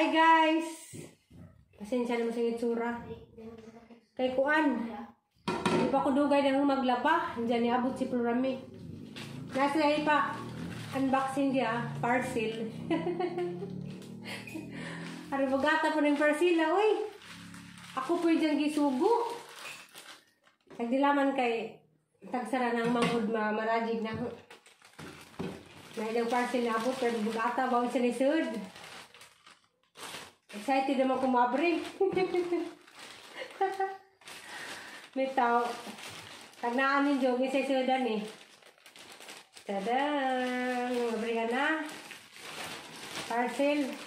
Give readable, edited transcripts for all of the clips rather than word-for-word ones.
Hi guys! Pasensya naman sa itsura. Kay Kuan. Di pa ko dugay na maglaba. Diyan ni abot si Florami. Nasa pa unboxing dia. Parcel. Hari bagata po ng parcel. Uy! Ako po yung gisugo. Nagdilaman kay tagsara ng manghud marajig na. May ilang parcel na abot. Pero bagata bawang siya ni Sud. Excited naman kumabring. May tao. Tagnaan yung jogi sa isudan eh. Tadang! Mabrihan na. Parcel.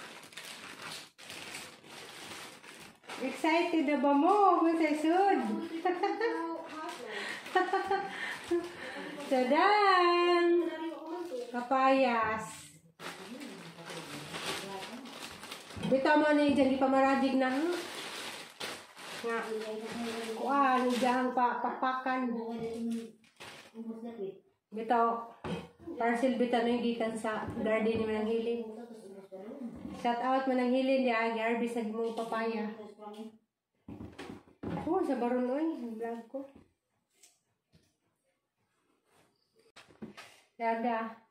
Excited na ba mo kung sa isud? Tadang! Kapayas. Dito mo na yung dyan pamaradig na nga. Kuan, dyan papakan. Dito, parcel bita na yung gikan sa garden ni Manang Hilin. Shout out Manang Hilin, di agi arbis sa mong papaya. Oh, sa baron oy, vlog ko. Dada.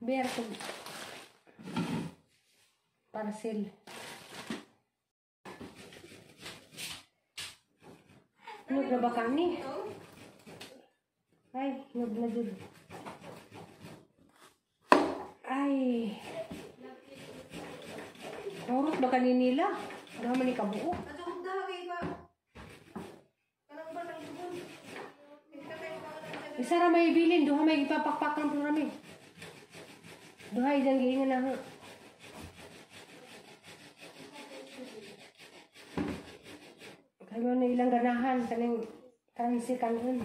Biar ko parcel. Nug na ba kami? Ay, nug na dud. Ay. Urot ba kaninila? Ano man ni kabuo? Isa ra may bilin, duha may ipapakpak ng programi. Duha idang giingan na. Kayo na ilang ganahan kaning currency kanon.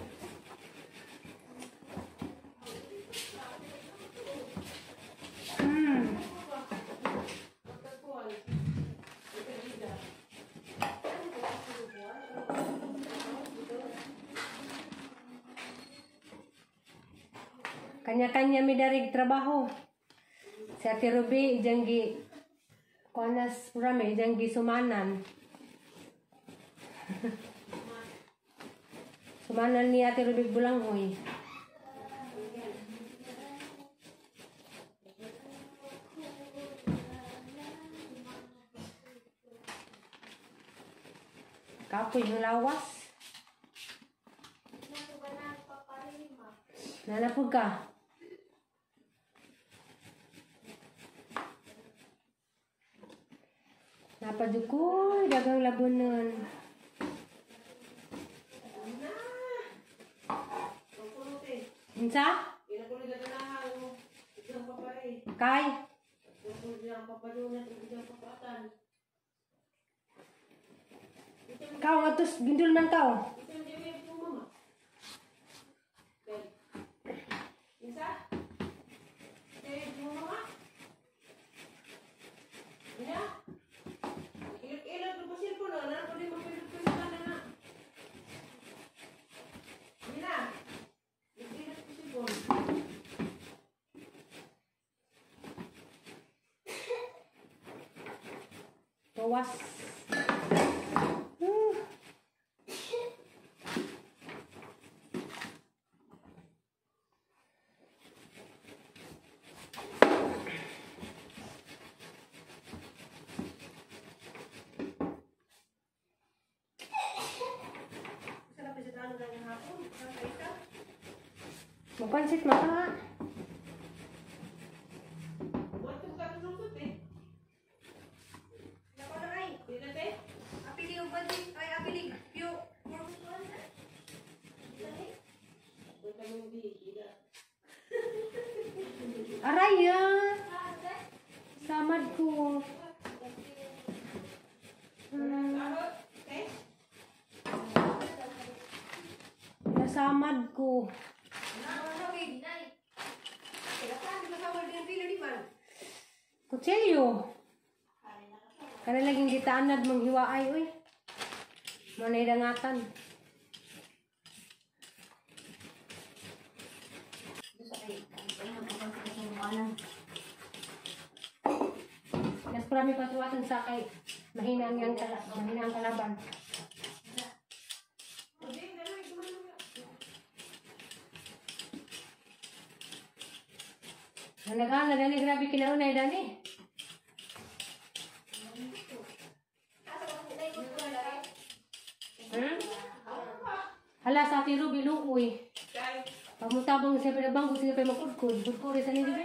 Kanya-kanya mi darig trabaho. Si Ate Ruby, janggi kuanas rame, janggi sumanan. Sumanan ni Ate Ruby Bulanghoy. Kapoy ng lawas. Nanapog ka. Napadukoy, dagang labunan. Insa? Kay? Kau ngatus gindul man kau. Tawas. Magpansit maka. Aray ya. Samad ko. Nasamad ko. Kutsilyo. Kana laging gitaanad mong hiwaay, uy. Manay dangatan. Mas marami patuwatan sa kay mahina ang kalaban. Nagana dani grabe kinaunay dani. Hala sa ati Ruby luoy. Pamutabang siya pinabangko siya pa makudkod. Budkuri sa nila ba?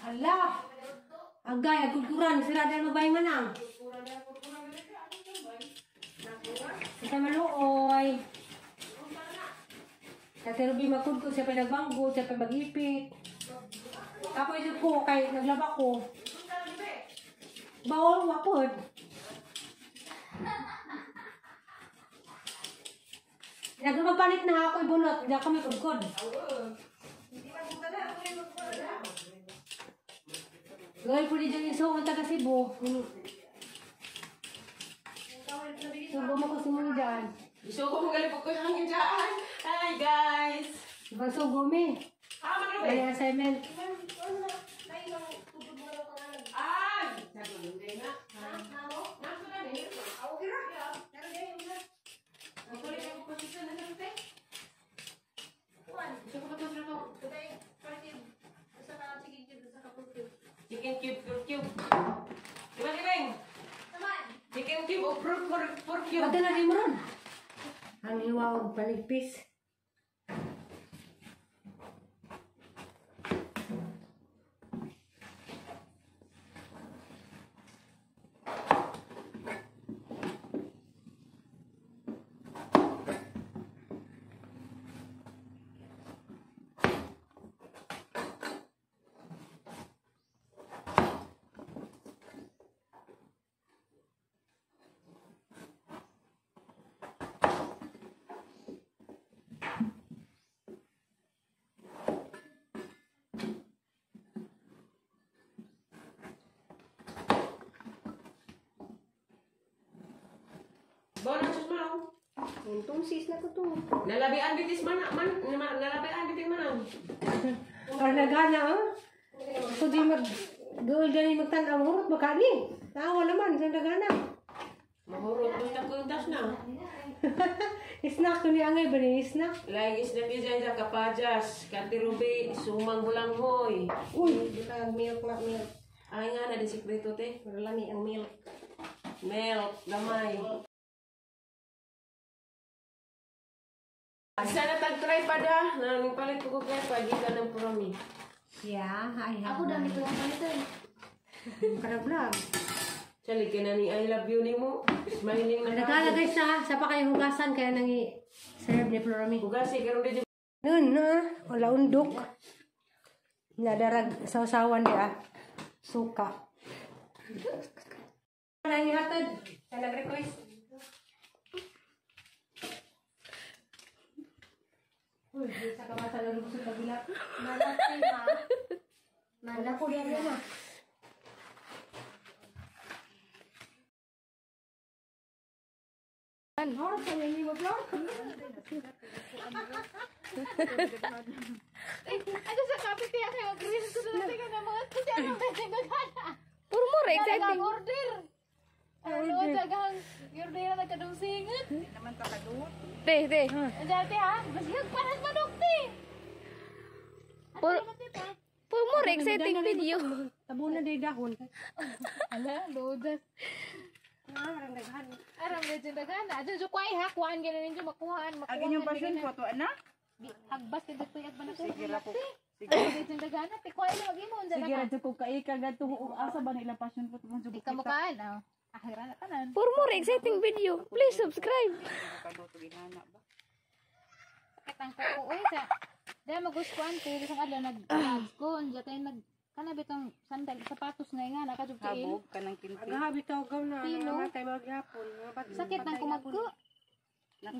Hala! Agay, agkukuran. Sirada mo ba yung manang? Sa maluoy. Kasi Ruby makudkod siya pa nagbangko, siya pa mag-ipit. Ako ito ko, kay naglaba ko. Bawal wapod. Nagpapalit na ako ibunot, hindi ako may kudkod. Gawin po din dyan yung suon taga Cebu. Sugo mo ko simuli dyan. Isugo mo galipog ko hangin dyan. Hi guys! Ibang sugo mi. May assignment. Chicken cube. Diba, Libeng? Chicken cube o pork cube? Wala na rin mo ron. Ang hiwawag paligpis. Bawa na sus manang. Untong sis na ko to. Nalabian bitis nalabian bitis manang. Para nagana, oh. Ako di gawin gani magtanaw. Hurot makani. Tawa naman, sa nagana. Mahurot mo na kuntas na. Snack to ni Angay ba ni snack? Lagi na dyan sa kapajas. Kati Ruby, sumang bulang hoy. Uy, bukan milk na milk. Ay nga na di sikreto te. Marami ang milk. Milk, gamay. Sana tag-try pa da. Nang palit ko kaya pagitan ng promi. Yeah, ay Ako dami ko lang palitan. Kada vlog. Sali ka na ni I love you ni mo. Smiling na Nagkala guys sa pa kayo hugasan kaya nangi serve ni Florami. Hugasi karon di. Nun na, wala undok. Nadarag sausawan dia. Suka. Nangi hatod. Sa nag-request. Uy, sa kamasa na lubos sa kabila. Malaki ma. Malaki ko yan na. Ano sa nini mo vlog? Ano sa kapit kaya kayo mag-reels ko na natin ka na mga kasi ano medyo nagana. Puro mo re exciting. Talagang order. Ano, tagang order na nagkadungsingan. Te. Ang dati ha, masihag panas manok te. Puro mo re exciting video. Tabunan day dahon. Ala, lodas. Marang daghan. Aram medyo nagana. Adyo jo kwai ha, kuhaan ganun ninyo makuhaan. Agin yung passion photo, ana? Hagbas ka dito yag ba na ko? Sige ra ko. Sige medyo nagana. Te kwai lang imo unsa Sige, na. radyo ko kaika gato asa ba nila passion photo mo Di ka mukaan. Oh. Ahira na tanan. Puro mo re exciting video. Please subscribe. Katang ko oy sa. Dahil maguskuan ko isang adlaw nag-vlogs ko. Diyan tayo kana bitong sandal sapatos nga nga nakajugtiin. Habog ka ng kinti. Agahabi taw gaw na. Pino? Namatay maghapon. Sakit nang kumagko. Diyan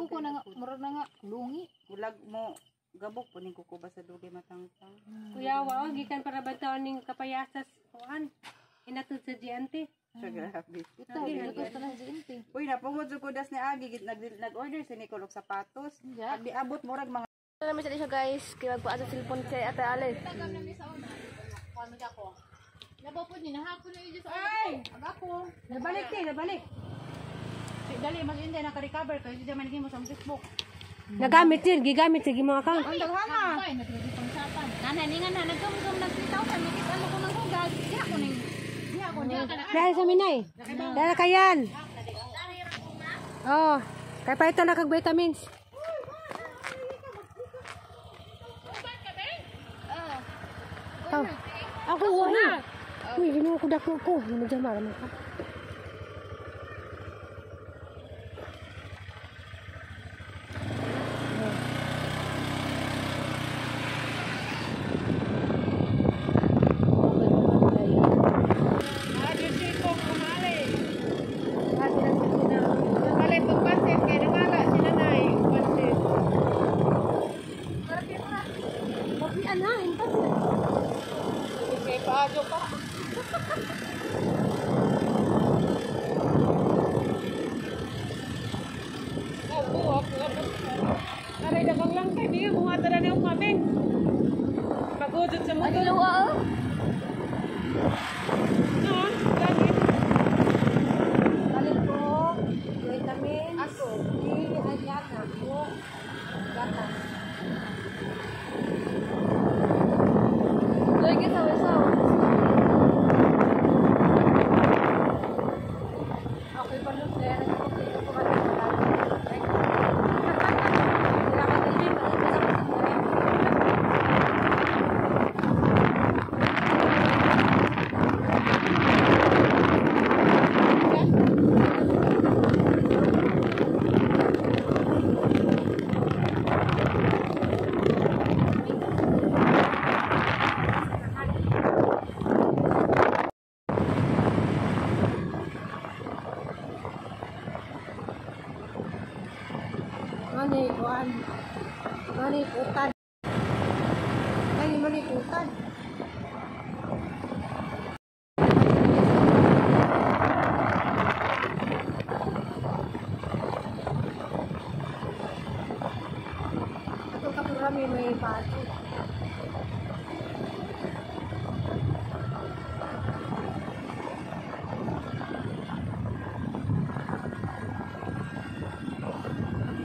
ko na nga murag na nga lungi. Bulag mo gabok po ning kuko ba sa dugay matangtang. Kuya, wow, gikan para bantaon ning kapayasas. Kuan. Inatud sa GNT. Sa grabe. Ito, gusto na si Inti. Uy, napungod sa kudas ni Agi, nag-order si Nicole og sapatos. Yeah. Ag diabot murag mga Ano naman siya guys, kaya magpaasa cellphone kay Ate Ale. Labaw po niya, nahapon na yun sa Ay! Ako. Nabalik din, nabalik. Dali, mas hindi naka-recover kayo. Hindi naman mo sa Facebook. Nagamit din, gigamit sa mga account. Ang daghana. Ay, naglugi pang sapan. Nanay, ningan na, nagdum-dum ng 3,000. Makit ano ko ng hugas. Diya ko ning. Diya ko niya. Dahil sa minay. Dahil kayan. Oh, kaya pa ito na kag vitamins. Oh, ako wahi. Uy, ginuha ko dako ko. Namajama naman ka. Agi siko kumali. Kali pagpansin kay nangala si nanay. Pansin. Kay paadyo pa. Aray dabang lang kay di mo ata na niyo kami. Pagudot sa motor. Lagi. Balik ko, vitamins. Ako. Di, ayan na. Ako. Gatas. Lagi sawa-sawa. Ako yung panusler. Ako yung panusler. Wala ka din. Mani, kuan. Mani, putan. Ay, mani, putan. Ito kapurami may baso.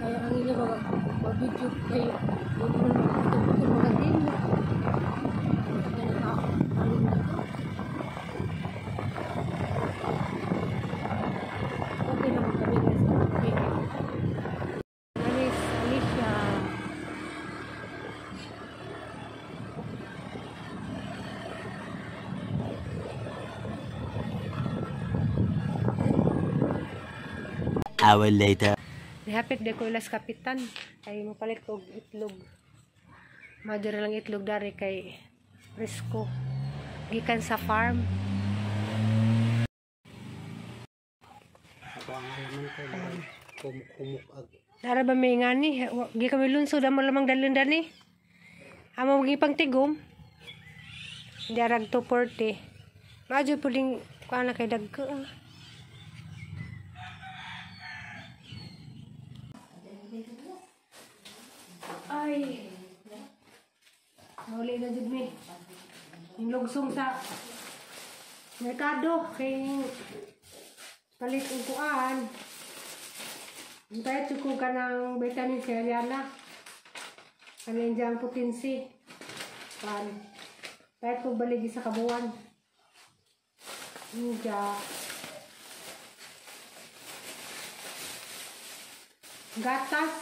Kaya ang inyo mag-video kayo. Hindi mo mag-video mag-game. Kaya nakakaling na ito. Okay naman kami guys. Okay. Alicia. Hour later. Nihapit de ko ilas kapitan. Kay mapalit ko og itlog. Madura lang itlog dari kay presko. Gikan sa farm. Nara ba may ngani? Gi kami lunsod amo lamang dalon dani. Amo gi pang tigom. Hindi arag 240. Madyo puling kuana kay dagko. Ay. Huli na jud mi. Yung lugsong sa merkado kay palit og kuan. Bayad ko ka ng vitamin C, Ariana. Kanin dyan potensi. Pan. Bayad ko baligi sa kabuan. Hindi. Gatas.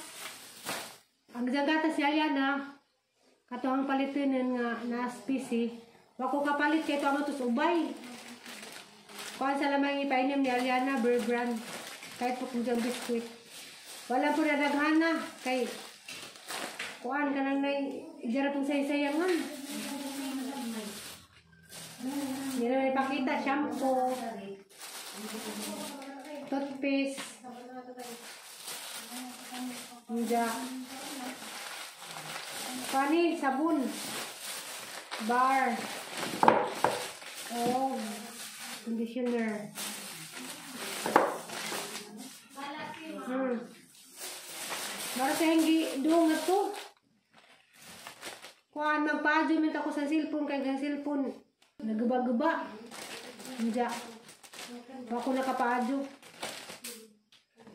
Ang dyan gatas si Ariana. Kato ang palitinan nga na specie. Wako kapalit kay ito ang matus ubay. Kuhan sa lamang ipainim ni Ariana, Bear Brand. Kahit po kung dyan biskuit. Wala po na daghana kay kuan ka nang ijara pong say-sayangan. Hindi na ipakita, shampoo, toothpaste, hindi. Kani, sabon. Bar. Oh, conditioner. Para sa hindi dungat to. Kuan magpa-adjustment ako sa cellphone kay ang cellphone nagguba-guba. Hindi. Ako nakapa-adjo.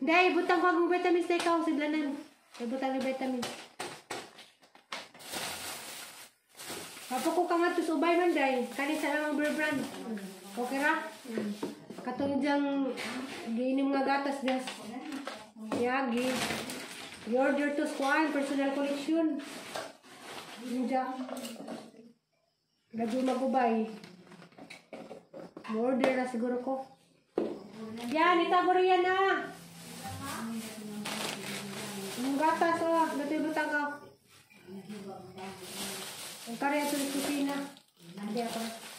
Hindi, butang ko ang vitamins na ikaw sidlanan. Ay butang ng vitamins. Kapag ko ka nga to subay man day, kani sa lang ang brand. Okay ra? Katong diyang giinom nga gatas das. Yagi. I-order to Squan, personal collection. Ninja. Lagi magubay. Order na siguro ko. Yan, itabo rin yan na. Ang gatas, oh. Butang ka. Ang karya sa kusina. Hindi ako.